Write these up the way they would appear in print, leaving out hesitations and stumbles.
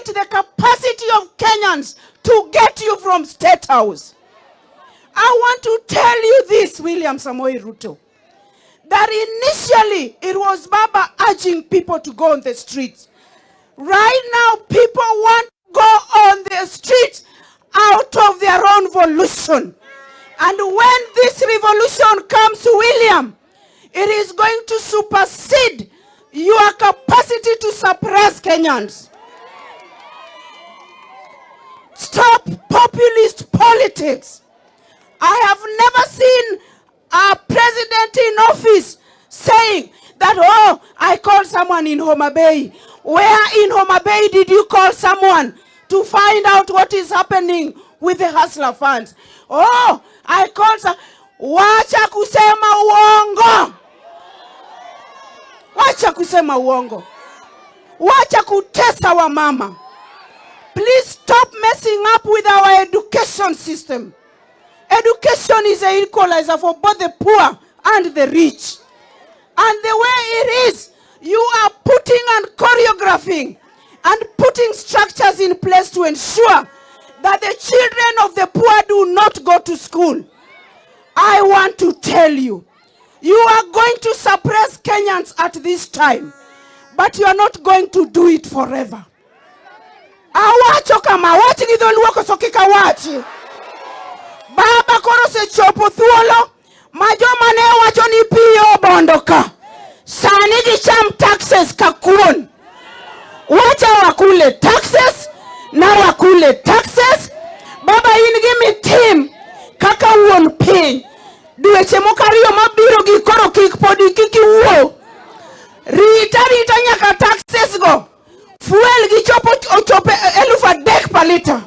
underestimate the capacity of Kenyans to get you from State House. I want to tell you this, William Samoei Ruto, that initially it was Baba urging people to go on the streets. Right now, people want to go on the streets out of their own volition. And when this revolution comes, William, it is going to supersede your capacity to suppress Kenyans. Stop populist politics. I have never seen a president in office saying that, oh, I called someone in Homa Bay. Where in Homa Bay did you call someone to find out what is happening with the hustler funds? Oh, I called some. Wacha kusema uongo. Wacha kusema uongo. Wacha kutesa wa mama. Please stop messing up with our education system. Education is an equalizer for both the poor and the rich. And the way it is, you are putting and choreographing and putting structures in place to ensure that the children of the poor do not go to school. I want to tell you, you are going to suppress Kenyans at this time, but you are not going to do it forever. Awacho kama wachi gidholuo kosokika wachi. Baba koro se chopo thuolo, majoma ne wacho ni piyo bondoka. Sani gicham taxes kakuon. Wacha wakule taxes, na wakule taxes. Baba ingi mitim, kaka uon piny. Dueche mokariyo mabiro gikoro kik podi kiki uo. Rita nyaka taxes go. Fuel gichopo ochope 1,000 per liter.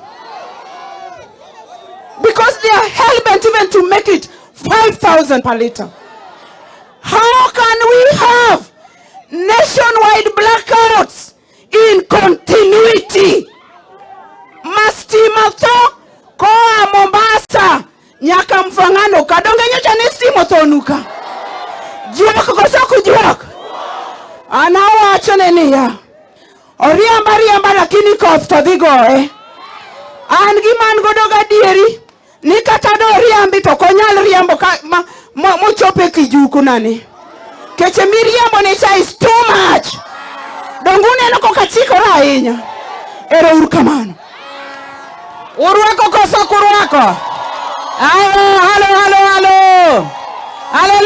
Because they are hell-bent even to make it 5,000 per liter. How can we have nationwide blackouts in continuity? Mastima to koa Mombasa nyaka Mfangano kadongenyo cha nestimo tonuka. Juwako kosoku juwako. Anawacho nenia. Oriamba lakini kofta dhigo Angi godoga dieri. Nikatado riambi to konyal riambo mochope kijuku nani. Keche miriambo necha is too much. Dongune no kokachiko rainya. Ero urukamano. Uruako kosa kuruako. Halo. Hallelujah.